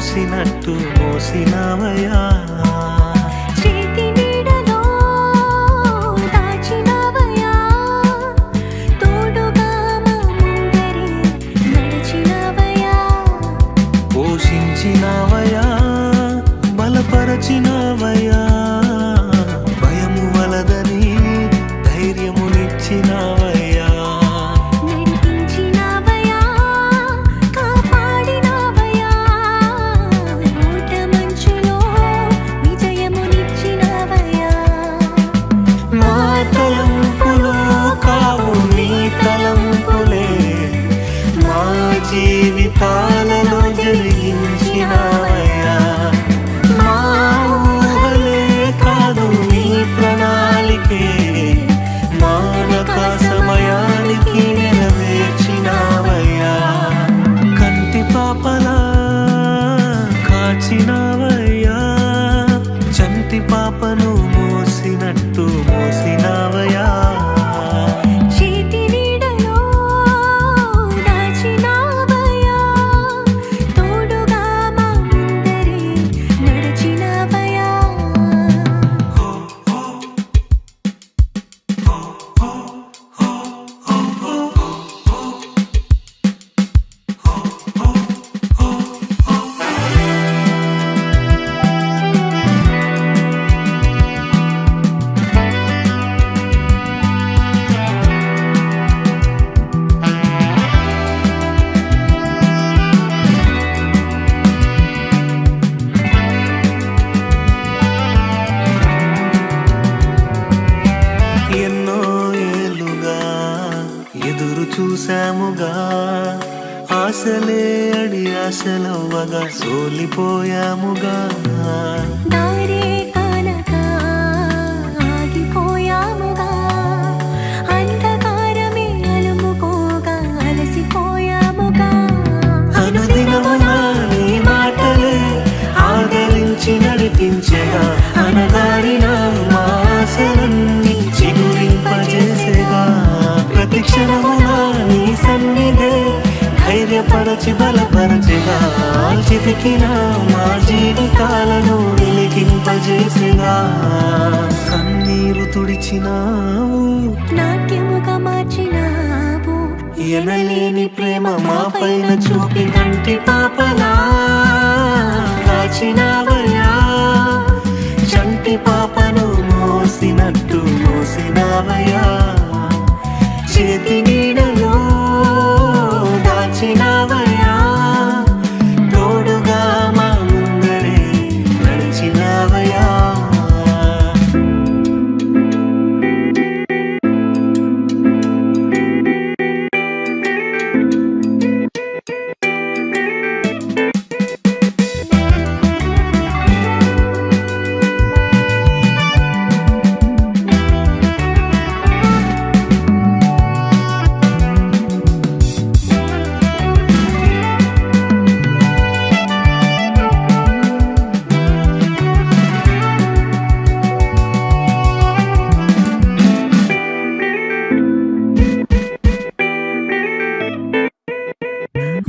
మోసినట్టు మోసినవయ్యా చేతి నీడలో దాచినవయ్యా తోడుగా మా ముందరే నడిచినవయ్యా పోషించినవయ్యా బలపరచినవయ్యా భయము వలదని ధైర్యమునిచ్చినవయ్యా నడిపించినవయ్యా కాపాడినవయ్యా ఊట మంచులో విజయమునిచ్చినవయ్యా నా తలంపులు కావు నీ తలంపులే మా జీవితాలలో జరిగించినవయ్యా మా ఊహలే కాదు నీ ప్రణాళికే మానక సమయానికి నెరవేర్చినవయ్యా కంటి పాపలా కాచినవయ్యా చంటి పాపను మోసినట్టు మోసినవయ్యా చేతి నీడలో దాచినవయ్యా తోడుగా మా ముందరే నడిచినవయ్యా ఎన్నో ఏళ్ళుగా ఎదురు చూసాముగా ఆశలే అడి ఆశలవ్వగా సోలిపోయాముగా దారే కానక ఆగిపోయాముగా అంధకారమే అలుముకోగా అలసిపోయాముగా అనుదినమున నీ మాటలే ఆదరించి నడిపించగా అనగారిన మా ఆశలన్నీ చిగురింపజేసేగా ప్రతి క్షణమున నీ సన్నిధే ధైర్యపరచి బలపరచగా చితికిన మా జీవితాలను వెలిగింపజేసేగా కన్నీరు తుడిచినావు నాట్యముగా మార్చినావు ఎనలేని ప్రేమ మా పైన చూపి కంటి పాపలా కాచినవయ్యా చంటి పాపను మోసినట్టు మోసినవయ్యా చేతి నీడలో దాచినవయ్యా తోడుగా మా ముందరే నడిచినవయ్యా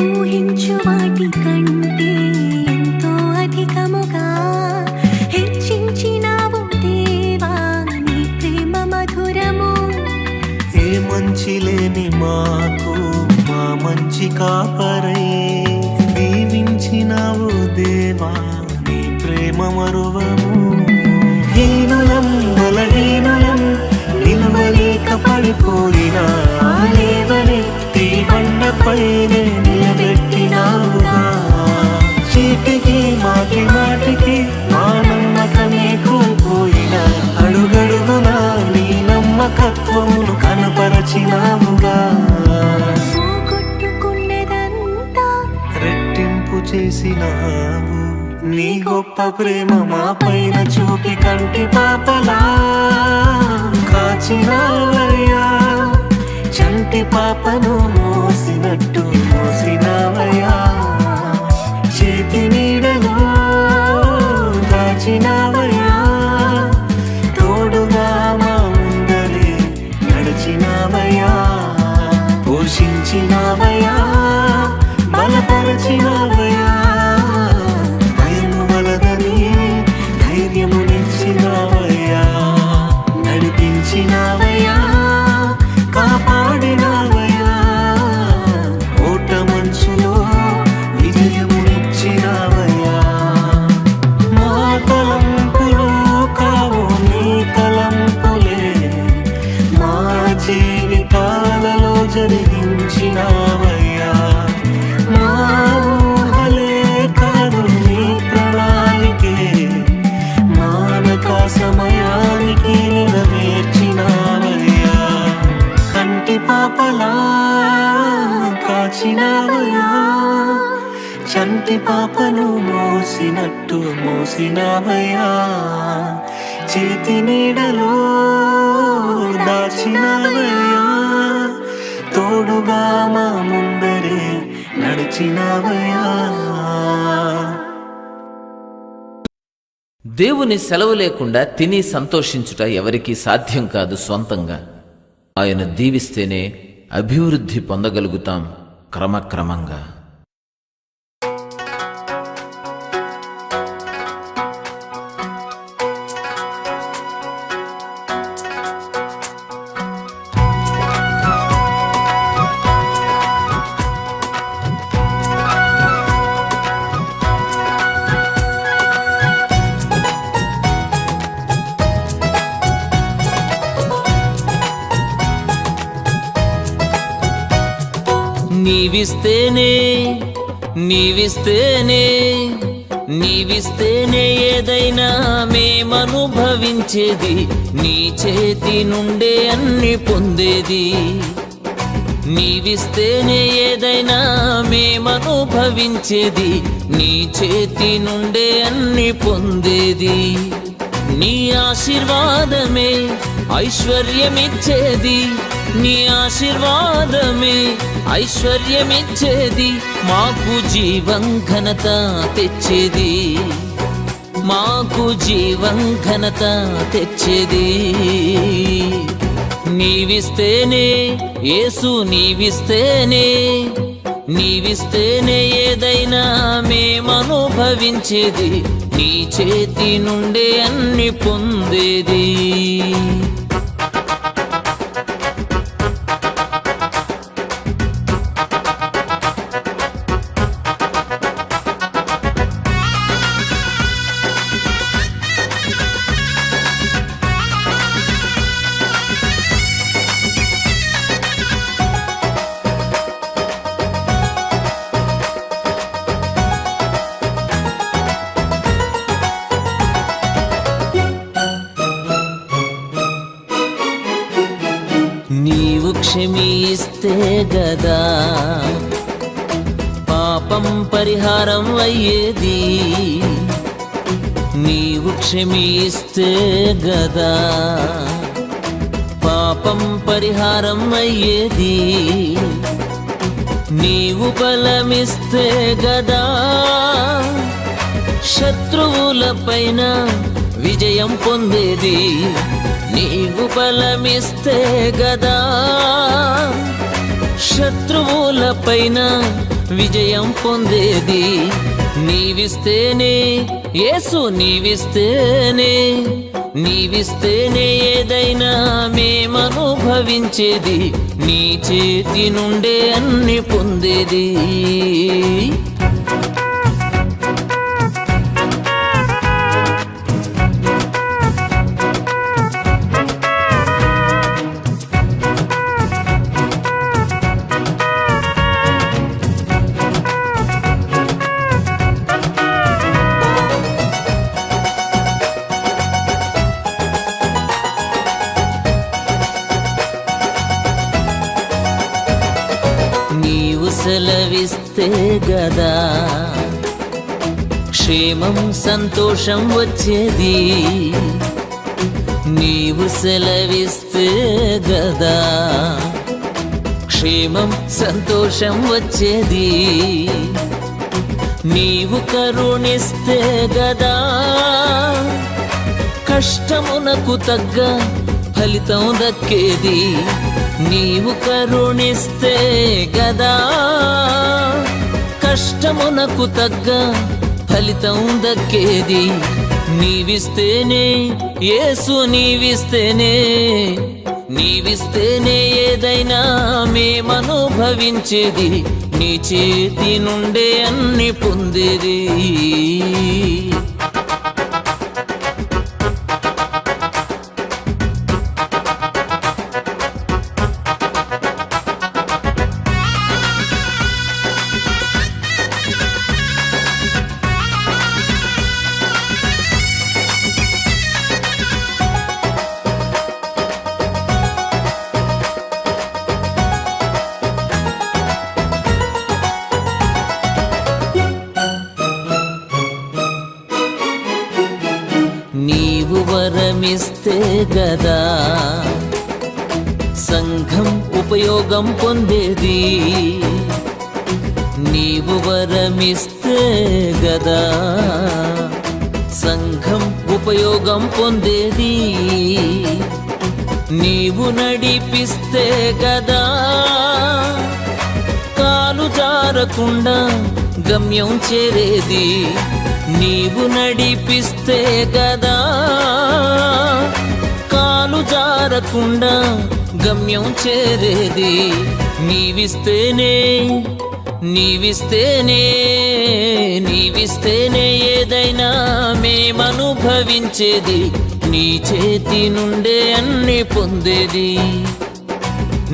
ఊహించు వాటి కంటే ఎంతో అధికముగా హెచ్చించినావు దేవా నీ ప్రేమ మధురము ఏ మంచి లేని మాకు మా మంచి కాపరై దీవించినావు దేవా నీ ప్రేమ మరువము హీనులం బలహీనులం నిలవలేక పడిపోయినా లేవనెత్తి బండపైనే నిలబెట్టినావుగా చీటికి మాటి మాటికి మా నమ్మకమే కోల్పోయినా అడుగడుగునా నీ నమ్మకత్వమును కనపరచినావుగా పోగొట్టుకున్నదంతా రెట్టింపు చేసినావు నీ గొప్ప ప్రేమ మా పైన చూపి కంటి పాపలా కాచినవయ్యా చంటి పాపను మోసినట్టు మోసినవయ్యా చేతి నీడలో దాచినవయ్యా తోడుగా మా ముందరే నడిచినవయ్యా పోషించినవయ్యా బలపరచినవయ్యా దాచినావయ్యా, చంటి పాపను మోసినట్టు మోసినావయ్యా, చేతి నీడలో దాచినావయ్యా, తోడుగా మా ముందరే నడిచినావయ్యా. దేవుని సెలవు లేకుండా తిని సంతోషించుట ఎవరికీ సాధ్యం కాదు. స్వంతంగా ఆయన దీవిస్తేనే అభివృద్ధి పొందగలుగుతాం క్రమక్రమంగా. నీవిస్తేనే నీవిస్తేనే నీవిస్తేనే ఏదైనా మేమనుభవించేది, నీ చేతి నుండే అన్ని పొందేది. నీవిస్తేనే ఏదైనా మేమనుభవించేది, నీ చేతి నుండే అన్ని పొందేది. నీ ఆశీర్వాదమే ఐశ్వర్యమిచ్చేది, నీ ఆశీర్వాదమే ఐశ్వర్యమిచ్చేది, మాకు జీవం ఘనత తెచ్చేది, మాకు జీవం ఘనత తెచ్చేది. నీవిస్తేనే యేసు, నీవిస్తేనే నీవిస్తేనే ఏదైనా మేమనుభవించేది, నీ చేతి నుండే అన్ని పొందేది. నీవు క్షమిస్తే గదా పాపం పరిహారం అయ్యేది, నీవు క్షమిస్తే గదా పాపం పరిహారం అయ్యేది. నీవు బలమిస్తే గదా శత్రువులపైన విజయం పొందేది, నీవు బలమిస్తే గదా శత్రువులపైన విజయం పొందేది. నీవిస్తేనే యేసు, నీవిస్తేనే నీవిస్తేనే ఏదైనా మేమనుభవించేది, నీ చేతి నుండే అన్ని పొందేది. సెలవిస్తే గదా క్షేమం సంతోషం వచ్చేది, నీవు సెలవిస్తే గదా క్షేమం సంతోషం వచ్చేది. నీవు కరుణిస్తే గదా కష్టమునకు తగ్గ ఫలితం దక్కేది, నీవు కరుణిస్తే గదా కష్టమునకు తగ్గ ఫలితం దక్కేది. నీవిస్తేనే యేసు, నీవిస్తేనే నీవిస్తేనే ఏదైనా మేమనుభవించేది, నీ చేతి నుండే అన్ని పొందేది. వరమిస్తే గదా సంఘం ఉపయోగం పొందేది. నీవు వరమిస్తే గదా సంఘం ఉపయోగం పొందేది. నీవు నడిపిస్తే గదా కాలు జారకుండా గమ్యం చేరేది. నీవు నడిపిస్తే గదా కాలు జారకుండా గమ్యం చేరేది. నీవిస్తేనే నీవిస్తేనే నీవిస్తేనే ఏదైనా మేమనుభవించేది. నీ చేతి నుండే అన్ని పొందేది.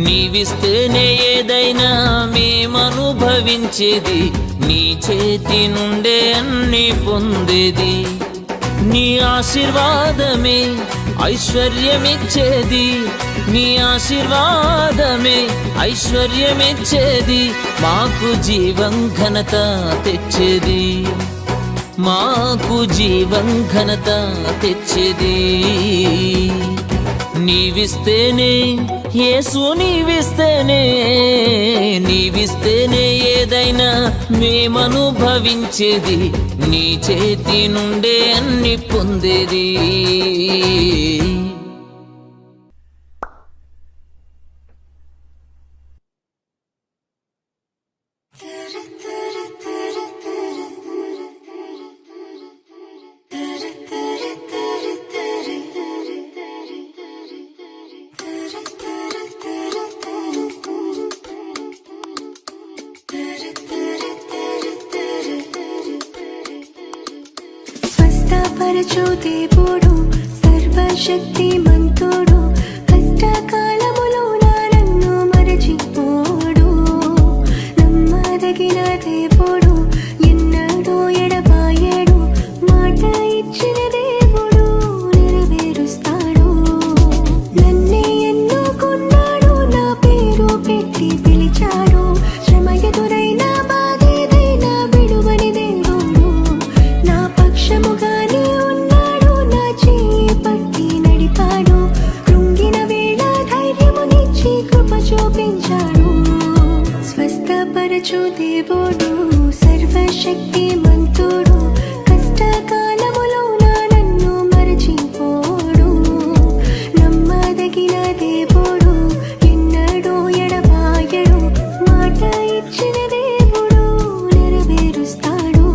నీవిస్తేనే ఏదైనా మేమనుభవించేది. నీ చేతి నుండే అన్ని పొందేది. నీ ఆశీర్వాదమే ఐశ్వర్యమిచ్చేది. నీ ఆశీర్వాదమే ఐశ్వర్యమిచ్చేది. మాకు జీవం ఘనత తెచ్చేది. మాకు జీవం ఘనత తెచ్చేది. నీవిస్తేనే యేసు నీవిస్తేనే నీవిస్తేనే ఏదైనా మేమనుభవించేది. నీ చేతి నుండే అన్ని పొందేది. స్వస్థపరచు దేవుడు సర్వశక్తిమంతుడు. కష్టకాలములో నన్ను మరచిపోడు. నమ్మదగిన దేవుడు ఎన్నడూ ఎడబాయడు. మాట ఇచ్చిన దేవుడు నెరవేరుస్తాడు. నన్నే ఎన్నుకున్నాడు, నా పేరు పెట్టి పిలిచాడు. శ్రమ ఎదురైనా బాధేదైనా విడువని దేవుడు నా పక్షముగానే ఉన్నాడు. నా చేయి పట్టి నడిపాడు. కృంగిన వేళ ధైర్యమునిచ్చి కృప చూపించాడు. స్వస్థపరచు దేవుడు సర్వశక్తిమంతుడు. కష్టకాలములో నన్ను మరచిపోడు. నమ్మదగిన దేవుడు ఎన్నడూ ఎడబాయడు. మాట ఇచ్చిన దేవుడు నెరవేరుస్తాడు.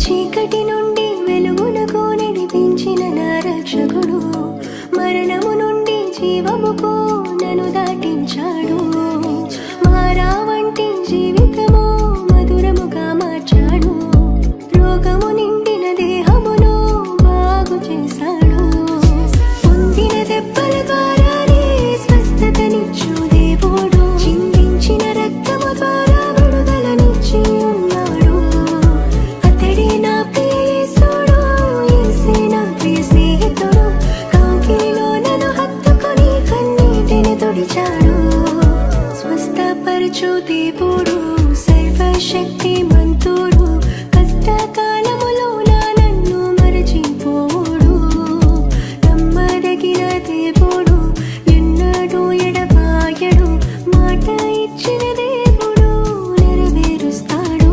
చీకటి నుండి వెలుగునకు నడిపించిన నా రక్షకుడు. మరణము నుండి జీవముకు నన్ను దాటించాడు. మారా వంటి జీవితము మధురముగా మార్చాడు. రోగము నిండిన దేహమును బాగు చేశాడు. పొందిన దెబ్బల ద్వారానే స్వస్థతనిచ్చు దేవుడు. చిందించిన రక్తము ద్వారా విడుదలనిచ్చి ఉన్నాడు. అతడే నా ప్రియ యేసుడు, యేసే నా ప్రియ స్నేహితుడు. కాకిలో నన్ను హత్తుకొని కన్నీటిని తుడిచాడు. స్వస్థపరచు దేవుడు సర్వశక్తిమంతుడు. కష్టకాలములో నన్ను మరచిపోడు. నమ్మదగిన దేవుడు ఎన్నడూ ఎడబాయడు. మాట ఇచ్చిన దేవుడు నెరవేరుస్తాడు.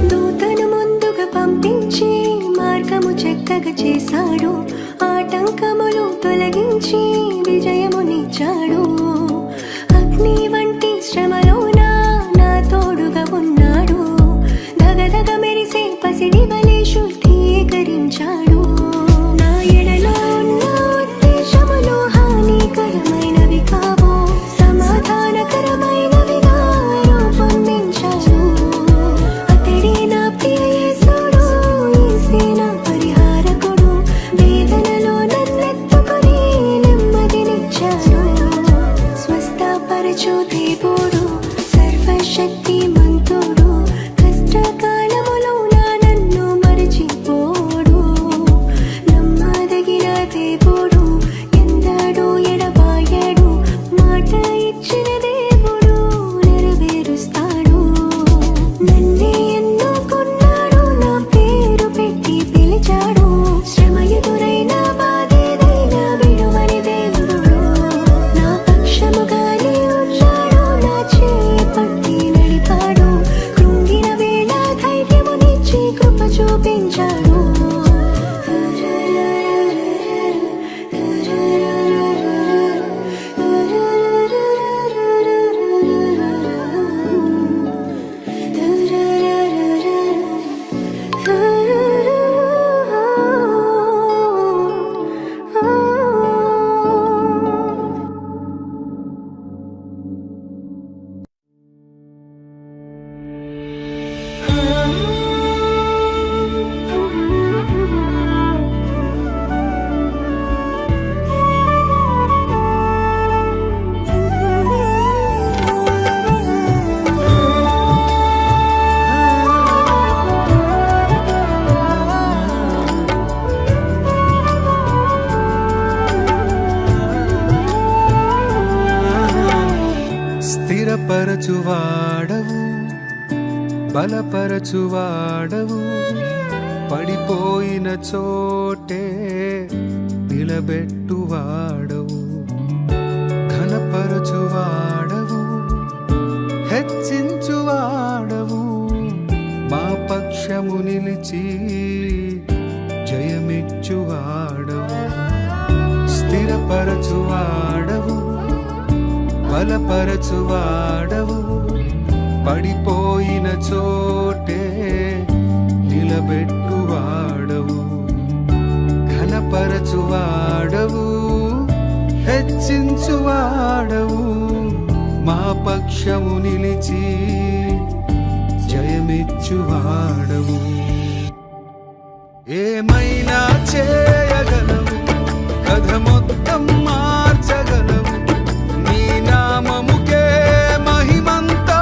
దూతను ముందుగా పంపించి మార్గము చక్కగా చేశాడు. ఆటంకం ఆటంకములు తొలగించి విజయమునిచ్చాడు. అగ్ని వంటి శ్రమలోన నా తోడుగా ఉన్నాడు. దగదగ మెరిసే పసిడి వలె శుద్ధీకరించాడు. నా ఎడలో ఉన్న ఉద్దేశములు హానికరమైనవి కావు, సమాధానకరమైనవిగా రూపొందించాడు. అతడే నా ప్రియ యేసుడు, యేసే నా పరిహారకుడు. వేదనలో నన్నెత్తుకొని నెమ్మదినిచ్చాడు. స్వస్థపరచు దేవుడు, సర్వశక్తిమంతుడు. కష్టకాలములో నన్ను మరచిపోడు. నమ్మదగిన దేవుడు, ఎందడూ ఎడబాయడు. మాట ఇచ్చిన దేవుడు నెరవేరుస్తాడు. నన్నే ఎన్నుకున్నాడు, నా పేరు పెట్టి పిలిచాడు. శ్రమ ఎదురైన బాధేదైనా విడువని దేవుడు. నా పక్షముగానే ఉన్నాడు, నా చేయి పట్టి నడిపాడు. కృంగిన వేళ ధైర్యమునిచ్చి కృప చూపించాడు. స్థిరపరచువాడవు, బలపరచువాడవు, పడిపోయిన చోటే నిలబెట్టువాడవు. ఘనపరచువాడవు, హెచ్చించువాడవు, మా పక్షము నిలిచి జయమిచ్చువాడవు. స్థిరపరచువాడవు, బలపరచువాడవు, పడిపోయిన చోటే నిలబెట్టువాడవు. ఘనపరచువాడవు, హెచ్చించువాడవు, మా పక్షము నిలిచి జయమిచ్చువాడవు. ఏమైనా చేయగలవు, కథ మొత్తం మార్చగలవు. నీ నామముకే మహిమంతా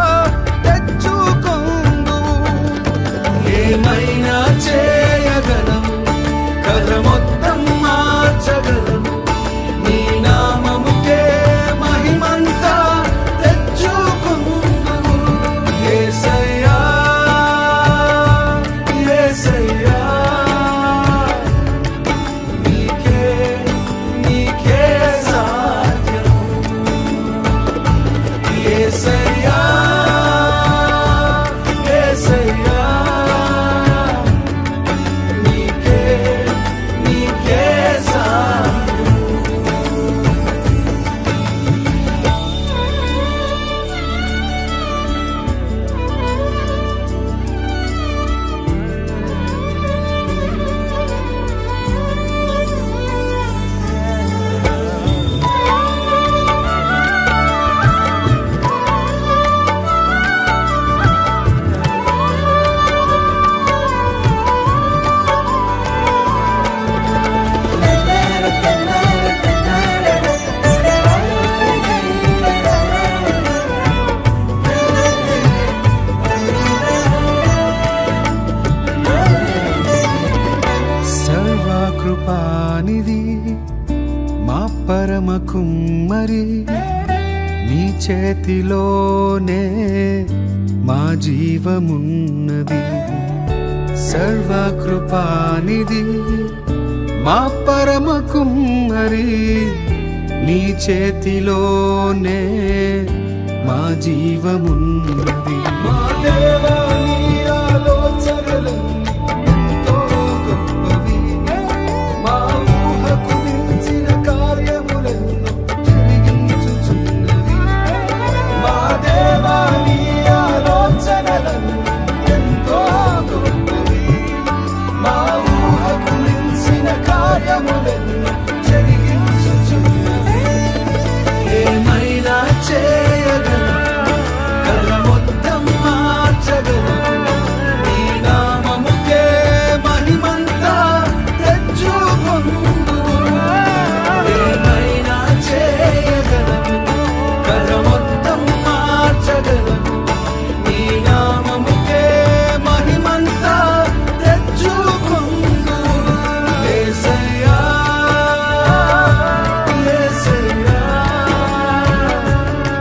తెచ్చుకొందు. ఏమైనా చేయగలవు, కథ మొత్తం మార్చగలవు. నీ నామముకే మహిమంతా తెచ్చుకొందు. యేసయ్యా, యేసయ్యా, నీకే నీకే సాధ్యం. యేసయ్యా, యేసయ్యా, నీకే నీకే సాధ్యం. సర్వకృపానిధి, మా పరమ కుమ్మరి, నీ చేతిలోనే మా జీవమున్నది. సర్వకృపానిధి, మా పరమ కుమ్మరి, నీ చేతిలోనే మా జీవమున్నది. మా దేవా